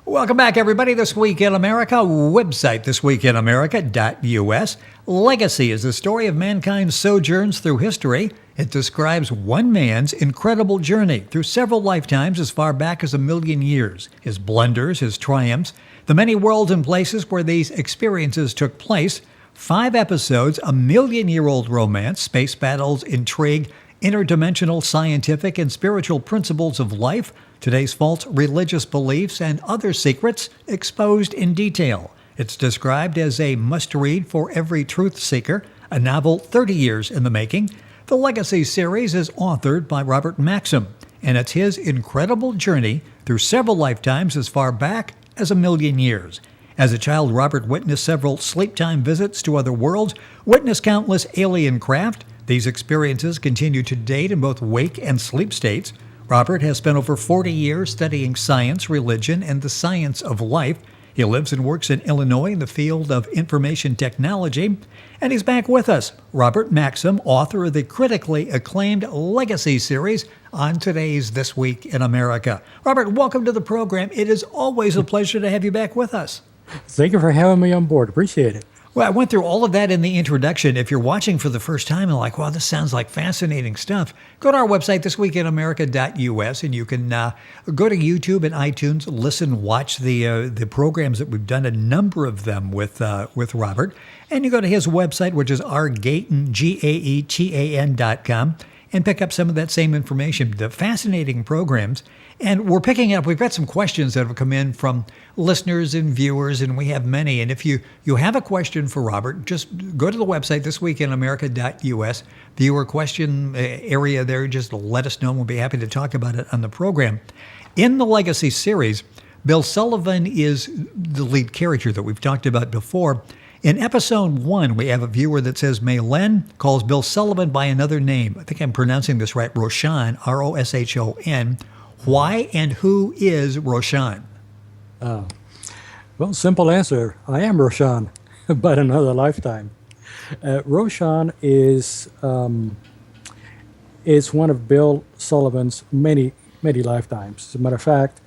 Welcome back, everybody. This Week in America, website thisweekinamerica.us. Legacy is the story of mankind's sojourns through history. It describes one man's incredible journey through several lifetimes as far back as 1,000,000 years, his blunders, his triumphs, the many worlds and places where these experiences took place. 5 episodes, a 1,000,000-year-old romance, space battles, intrigue, interdimensional scientific and spiritual principles of life, today's false religious beliefs, and other secrets exposed in detail. It's described as a must-read for every truth seeker, a novel 30 years in the making. The Legacy series is authored by Robert Maxxim, and it's his incredible journey through several lifetimes as far back as 1,000,000 years. As a child, Robert witnessed several sleep-time visits to other worlds, witnessed countless alien craft. These experiences continue to date in both wake and sleep states. Robert has spent over 40 years studying science, religion, and the science of life. He lives and works in Illinois in the field of information technology, and he's back with us. Robert Maxxim, author of the critically acclaimed Legacy series, on today's This Week in America. Robert, welcome to the program. It is always a pleasure to have you back with us. Thank you for having me on board. Appreciate it. Well, I went through all of that in the introduction. If you're watching for the first time and like, wow, this sounds like fascinating stuff, go to our website, thisweekinamerica.us, and you can go to YouTube and iTunes, listen, watch the programs that we've done, a number of them with Robert. And you go to his website, which is rgaetan, GAETAN.com, and pick up some of that same information. The fascinating programs. And we've got some questions that have come in from listeners and viewers, and we have many. And if you have a question for Robert, just go to the website, thisweekinamerica.us, viewer question area there. Just let us know, and we'll be happy to talk about it on the program. In the Legacy series, Bill Sullivan is the lead character that we've talked about before. In episode 1, we have a viewer that says, Maylen calls Bill Sullivan by another name. I think I'm pronouncing this right, Roshan, Roshon. Why and who is Roshan? Well, simple answer. I am Roshan, but another lifetime. Roshan is one of Bill Sullivan's many lifetimes. As a matter of fact,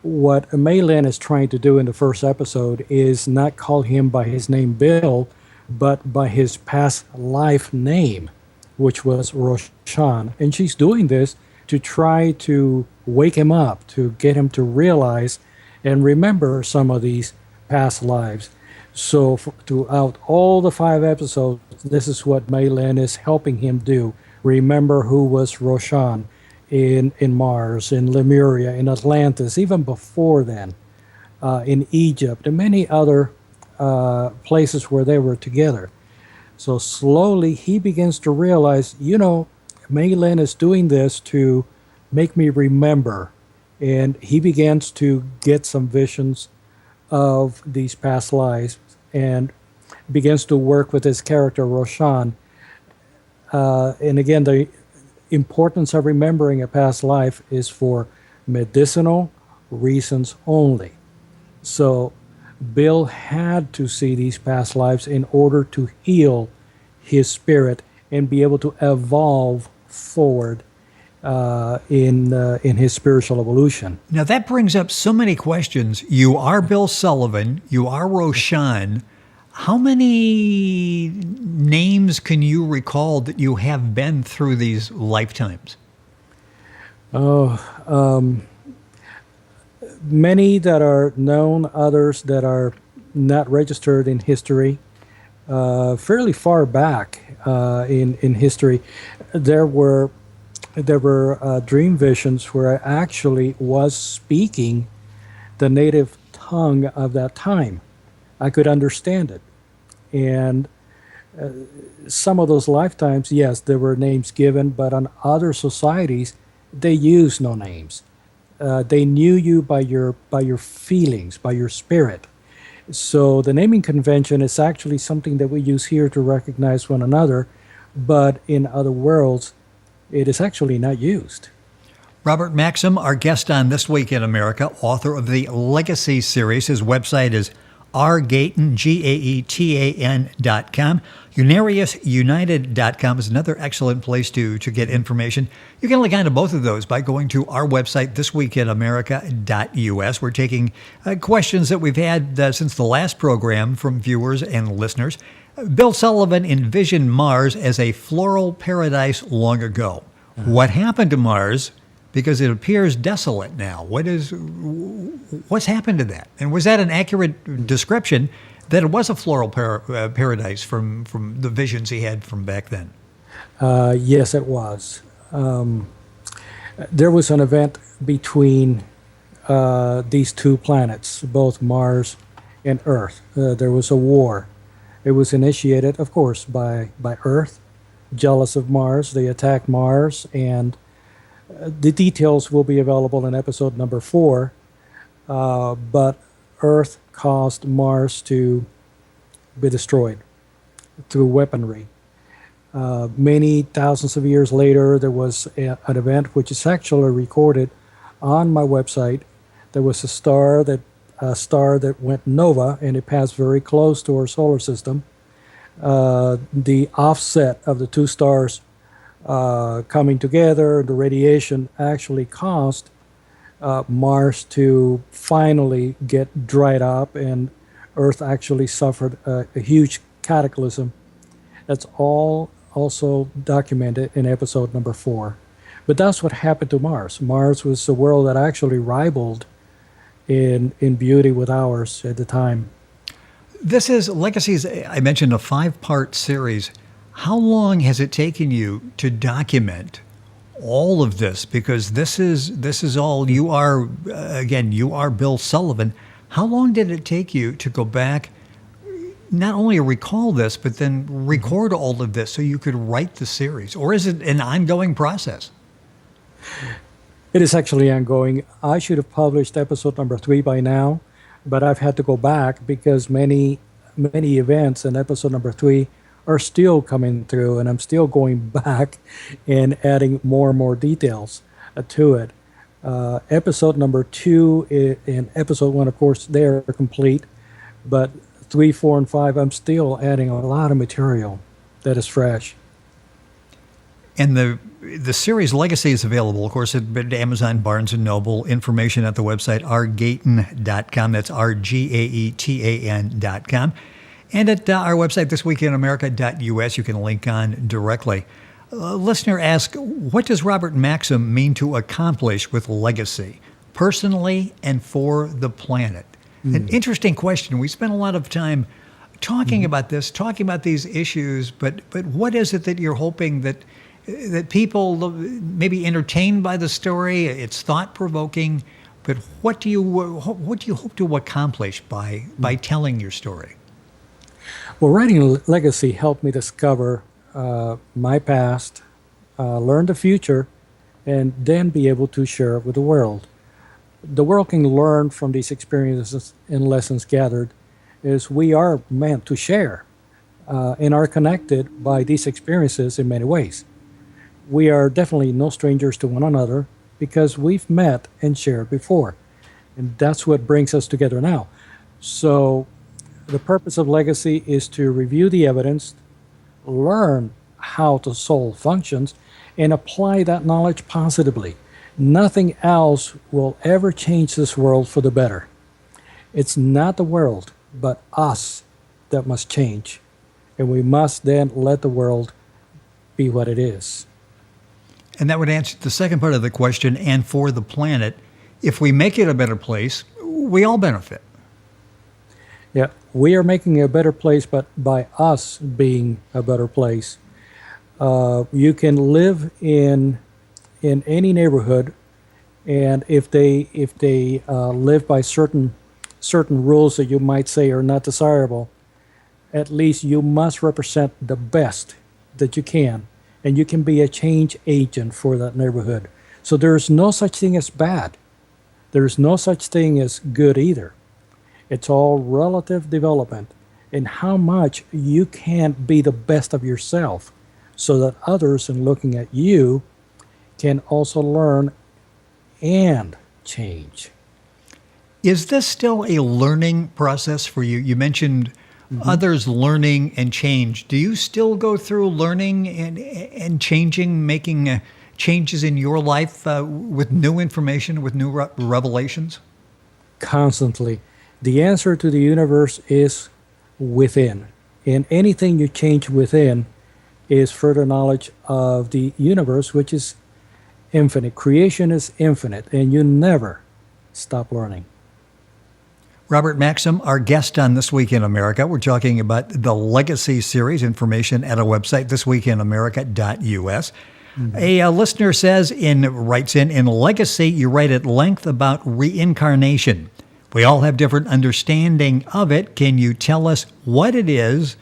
what Maylen is trying to do in the first episode is not call him by his name Bill, but by his past life name, which was Roshan. And she's doing this to try to wake him up, to get him to realize and remember some of these past lives. So throughout all the 5 episodes, this is what Maylen is helping him do. Remember who was Roshan in Mars, in Lemuria, in Atlantis, even before then, in Egypt, and many other places where they were together. So slowly he begins to realize, Maylen is doing this to make me remember. And he begins to get some visions of these past lives and begins to work with his character, Roshan. And again, the importance of remembering a past life is for medicinal reasons only. So Bill had to see these past lives in order to heal his spirit and be able to evolve forward in his spiritual evolution. Now that brings up so many questions. You are Bill Sullivan. You are Roshan. How many names can you recall that you have been through these lifetimes? Many that are known, others that are not registered in history. Fairly far back in history, there were dream visions where I actually was speaking the native tongue of that time. I could understand it. And some of those lifetimes, yes, there were names given, but on other societies, they used no names. They knew you by your feelings, by your spirit. So the naming convention is actually something that we use here to recognize one another, but in other worlds, it is actually not used. Robert Maxxim, our guest on This Week in America, author of the Legacy series. His website is rgaetan, GAETAN.com. UnariusUnited.com is another excellent place to get information. You can link on to both of those by going to our website, thisweekinamerica.us. We're taking questions that we've had since the last program from viewers and listeners. Bill Sullivan envisioned Mars as a floral paradise long ago. What happened to Mars? Because it appears desolate now. What's happened to that? And was that an accurate description that it was a floral paradise from the visions he had from back then? Yes, it was. There was an event between these two planets, both Mars and Earth. There was a war. It was initiated, of course, by Earth. Jealous of Mars, they attacked Mars, and the details will be available in episode number 4. But Earth caused Mars to be destroyed through weaponry. Many thousands of years later, there was an event which is actually recorded on my website. There was a star that went nova, and it passed very close to our solar system. The offset of the two stars coming together, the radiation actually caused Mars to finally get dried up, and Earth actually suffered a huge cataclysm. That's all also documented in episode number 4. But that's what happened to Mars. Mars was a world that actually rivaled in beauty with ours at the time. This is Legacies, I mentioned, a 5-part series. How long has it taken you to document all of this? Because this is all you are. Again, you are Bill Sullivan. How long did it take you to go back, not only recall this, but then record all of this so you could write the series? Or is it an ongoing process? It is actually ongoing. I should have published episode number 3 by now, but I've had to go back because many events in episode number 3 are still coming through, and I'm still going back and adding more and more details to it. Episode number 2 and episode 1, of course, they are complete, but 3, 4, and 5, I'm still adding a lot of material that is fresh. And the series Legacy is available, of course, at Amazon, Barnes & Noble. Information at the website, rgaetan.com. That's rgaetan.com. And at our website, thisweekinamerica.us, you can link on directly. Listener asks, what does Robert Maxxim mean to accomplish with Legacy, personally and for the planet? An interesting question. We spent a lot of time talking about this, talking about these issues, but what is it that you're hoping that people may be entertained by the story? It's thought-provoking, but what do you hope to accomplish by telling your story? Well, writing Legacy helped me discover my past, learn the future, and then be able to share it with the world. The world can learn from these experiences and lessons gathered, as we are meant to share and are connected by these experiences in many ways. We are definitely no strangers to one another because we've met and shared before, and that's what brings us together now. So the purpose of Legacy is to review the evidence, learn how the soul functions, and apply that knowledge positively. Nothing else will ever change this world for the better. It's not the world, but us that must change. And we must then let the world be what it is. And that would answer the second part of the question, and for the planet. If we make it a better place, we all benefit. Yeah, we are making it a better place, but by us being a better place. You can live in any neighborhood, and if they live by certain rules that you might say are not desirable, at least you must represent the best that you can, and you can be a change agent for that neighborhood. So there is no such thing as bad. There is no such thing as good either. It's all relative development and how much you can be the best of yourself so that others, in looking at you, can also learn and change. Is this still a learning process for you? You mentioned others learning and change. Do you still go through learning and changing, making changes in your life with new information, with new revelations? Constantly. The answer to the universe is within. And anything you change within is further knowledge of the universe, which is infinite. Creation is infinite, and you never stop learning. Robert Maxxim, our guest on This Week in America. We're talking about the Legacy series, information at our website, thisweekinamerica.us. A listener writes in Legacy, you write at length about reincarnation. We all have different understanding of it. Can you tell us what it is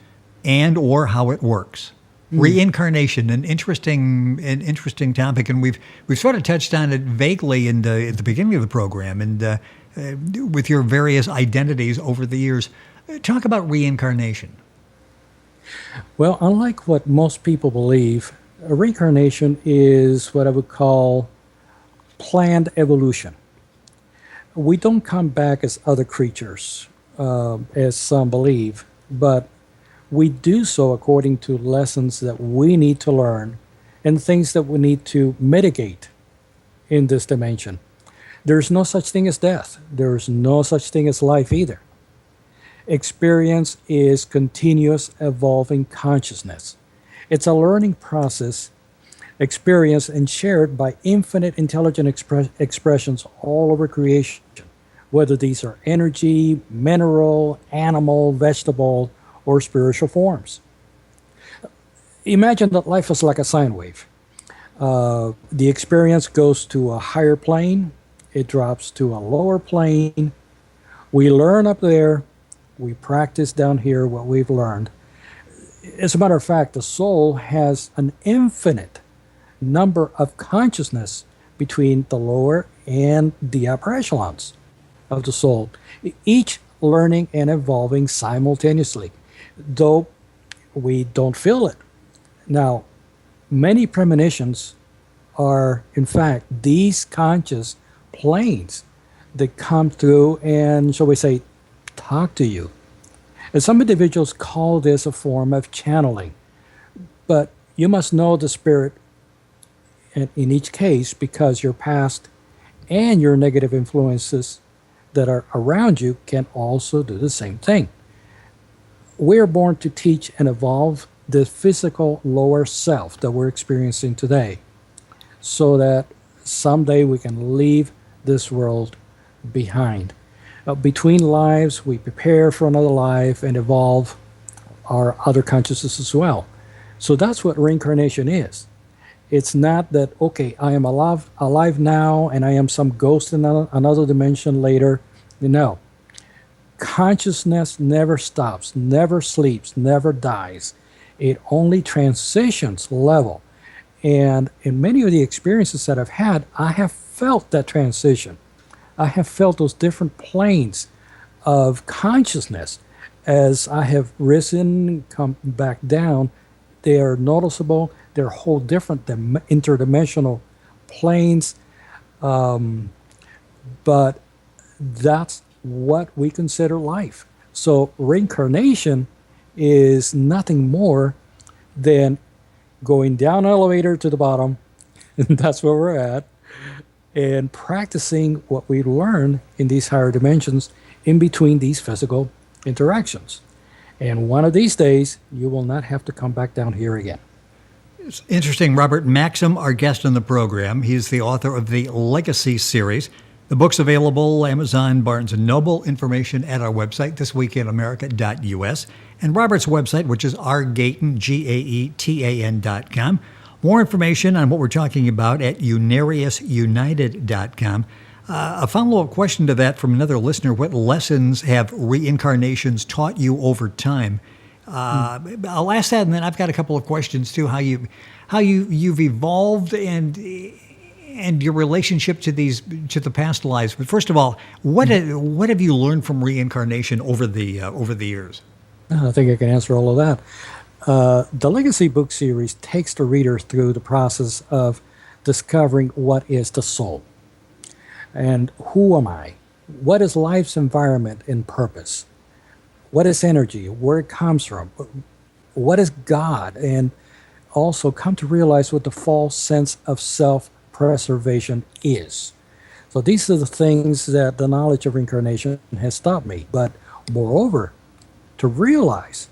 and or how it works? Reincarnation, an interesting topic, and we've sort of touched on it vaguely at the beginning of the program, and with your various identities over the years. Talk about reincarnation. Well, unlike what most people believe, reincarnation is what I would call planned evolution. We don't come back as other creatures, as some believe, but we do so according to lessons that we need to learn and things that we need to mitigate in this dimension. There's no such thing as death. There's no such thing as life either. Experience is continuous evolving consciousness. It's a learning process experienced and shared by infinite intelligent expressions all over creation, whether these are energy, mineral, animal, vegetable, or spiritual forms. Imagine that life is like a sine wave. The experience goes to a higher plane, it drops to a lower plane. We learn up there, we practice down here what we've learned. As a matter of fact, the soul has an infinite number of consciousness between the lower and the upper echelons of the soul, each learning and evolving simultaneously, though we don't feel it. Now, many premonitions are, in fact, these conscious planes that come through and, shall we say, talk to you. And some individuals call this a form of channeling, but you must know the spirit in each case, because your past and your negative influences that are around you can also do the same thing. We are born to teach and evolve the physical lower self that we're experiencing today, so that someday we can leave this world behind. Between lives, we prepare for another life and evolve our other consciousness as well. So that's what reincarnation is. It's not that, okay, I am alive now and I am some ghost in another dimension later. No. Consciousness never stops, never sleeps, never dies. It only transitions level. And in many of the experiences that I've had, I have felt that transition. I have felt those different planes of consciousness as I have risen, come back down. They are noticeable. They're whole different interdimensional planes. But that's what we consider life. So reincarnation is nothing more than going down an elevator to the bottom, and that's where we're at, and practicing what we learn in these higher dimensions in between these physical interactions. And one of these days, you will not have to come back down here again. It's interesting. Robert Maxxim, our guest on the program, he's the author of the Legacy series. The book's available Amazon, Barnes & Noble. Information at our website, thisweekinamerica.us. And Robert's website, which is rgaetan, GAETAN.com. More information on what we're talking about at unariusunited.com. A follow-up question to that from another listener: what lessons have reincarnations taught you over time? I'll ask that, and then I've got a couple of questions too. How you've evolved and your relationship to the past lives. But first of all, what have you learned from reincarnation over the years? I think I can answer all of that. The Legacy book series takes the reader through the process of discovering what is the soul and who am I. What is life's environment and purpose? What is energy? Where it comes from? What is God? And also come to realize what the false sense of self-preservation is. So these are the things that the knowledge of reincarnation has taught me. But moreover, to realize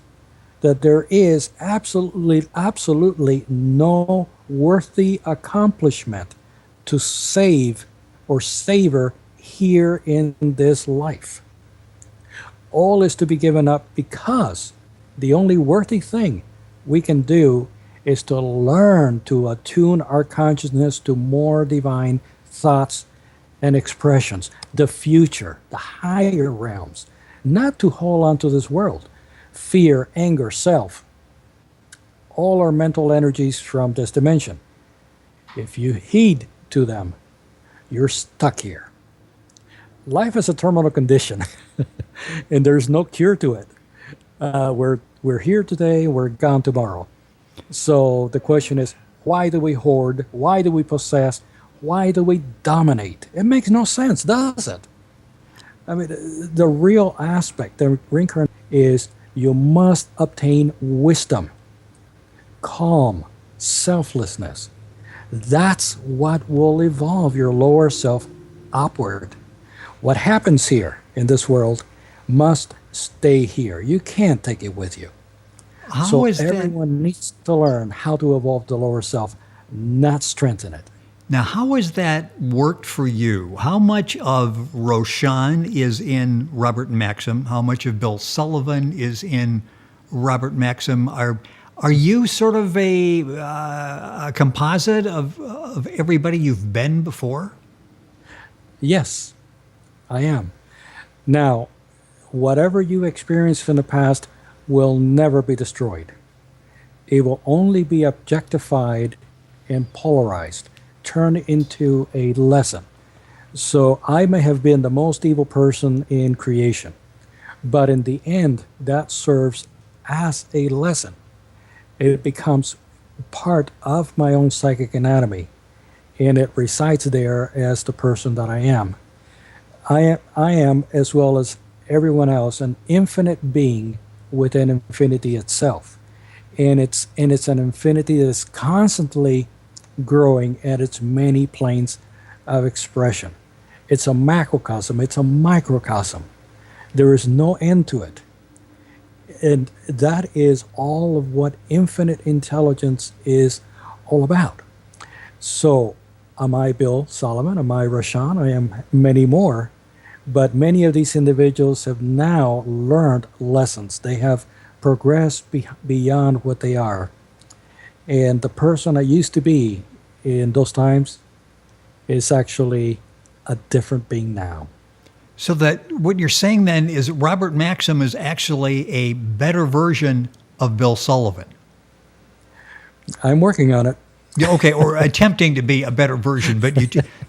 that there is absolutely no worthy accomplishment to save or savor here in this life. All is to be given up because the only worthy thing we can do is to learn to attune our consciousness to more divine thoughts and expressions, the future, the higher realms, not to hold on to this world. Fear, anger, self, all are mental energies from this dimension. If you heed to them, you're stuck here. Life is a terminal condition, and there's no cure to it. We're here today, we're gone tomorrow. So the question is, why do we hoard? Why do we possess? Why do we dominate? It makes no sense, does it? I mean, the real aspect, the reincarnation is you must obtain wisdom, calm, selflessness. That's what will evolve your lower self upward. What happens here in this world must stay here. You can't take it with you. How is everyone needs to learn how to evolve the lower self, not strengthen it. Now, how has that worked for you? How much of Roshan is in Robert Maxxim? How much of Bill Sullivan is in Robert Maxxim? Are you sort of a composite of everybody you've been before? Yes, I am. Now, whatever you experienced in the past will never be destroyed. It will only be objectified and polarized, turned into a lesson. So I may have been the most evil person in creation, but in the end, that serves as a lesson. It becomes part of my own psychic anatomy, and it resides there as the person that I am. I am, as well as everyone else, an infinite being within infinity itself. And it's an infinity that is constantly growing at its many planes of expression. It's a macrocosm, it's a microcosm. There is no end to it. And that is all of what infinite intelligence is all about. So, am I Bill Solomon? Am I Roshan? I am many more. But many of these individuals have now learned lessons. They have progressed beyond what they are. And the person I used to be in those times is actually a different being now. So that what you're saying then is Robert Maxxim is actually a better version of Bill Sullivan. I'm working on it. Yeah, okay, or attempting to be a better version, but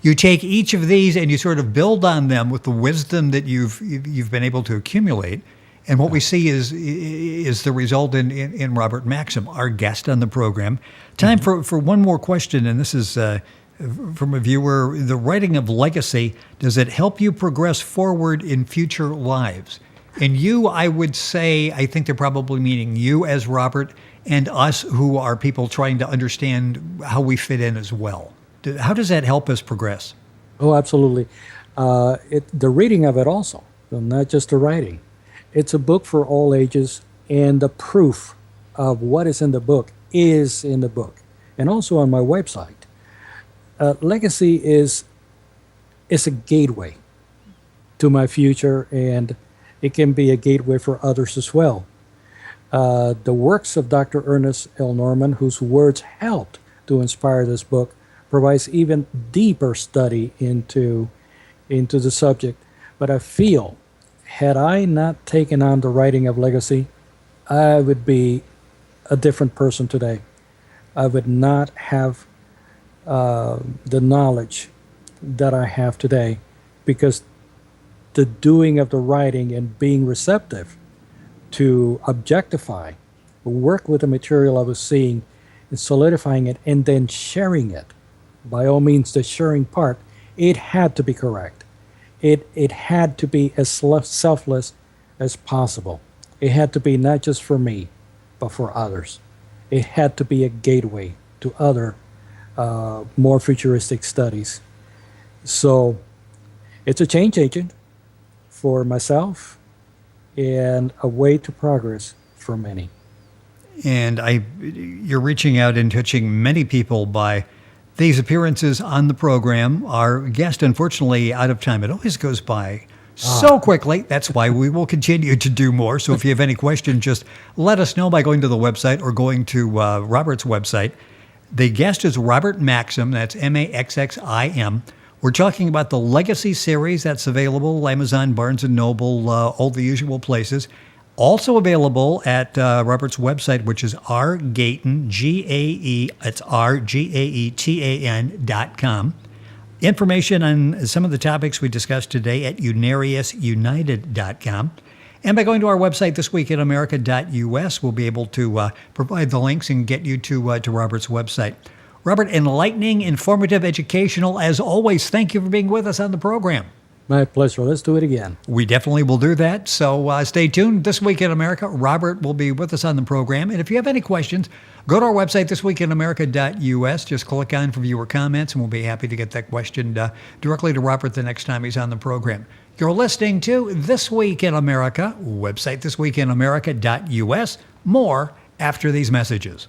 you take each of these and you sort of build on them with the wisdom that you've been able to accumulate, and what we see is the result in Robert Maxxim, our guest on the program. Time for one more question, and this is from a viewer. The writing of legacy, does it help you progress forward in future lives? And you, I would say, I think they're probably meaning you as Robert, and us who are people trying to understand how we fit in as well. How does that help us progress? Oh, absolutely. The reading of it also, so not just the writing. It's a book for all ages, and the proof of what is in the book is in the book, and also on my website. Legacy is a gateway to my future, and it can be a gateway for others as well. The works of Dr. Ernest L. Norman, whose words helped to inspire this book, provides even deeper study into the subject. But I feel, had I not taken on the writing of legacy, I would be a different person today. I would not have the knowledge that I have today, because the doing of the writing and being receptive to objectify, work with the material I was seeing, and solidifying it, and then sharing it. By all means, the sharing part, it had to be correct. it had to be as selfless as possible. It had to be not just for me, but for others. It had to be a gateway to other more futuristic studies. So it's a change agent for myself and a way to progress for many. And you're reaching out and touching many people by these appearances on the program. Our guest, unfortunately, out of time. It always goes by so quickly. That's why we will continue to do more. So if you have any questions, just let us know by going to the website or going to Robert's website. The guest is Robert Maxxim. That's Maxxim. We're talking about the Legacy series that's available, Amazon, Barnes & Noble, all the usual places. Also available at Robert's website, which is rgaetan, G-A-E, it's rgaetan.com. Information on some of the topics we discussed today at unariusunited.com. And by going to our website, thisweekinamerica.us, we'll be able to provide the links and get you to Robert's website. Robert, enlightening, informative, educational, as always. Thank you for being with us on the program. My pleasure. Let's do it again. We definitely will do that. So stay tuned. This Week in America, Robert will be with us on the program. And if you have any questions, go to our website, thisweekinamerica.us. Just click on for viewer comments, and we'll be happy to get that question directly to Robert the next time he's on the program. You're listening to This Week in America, website thisweekinamerica.us. More after these messages.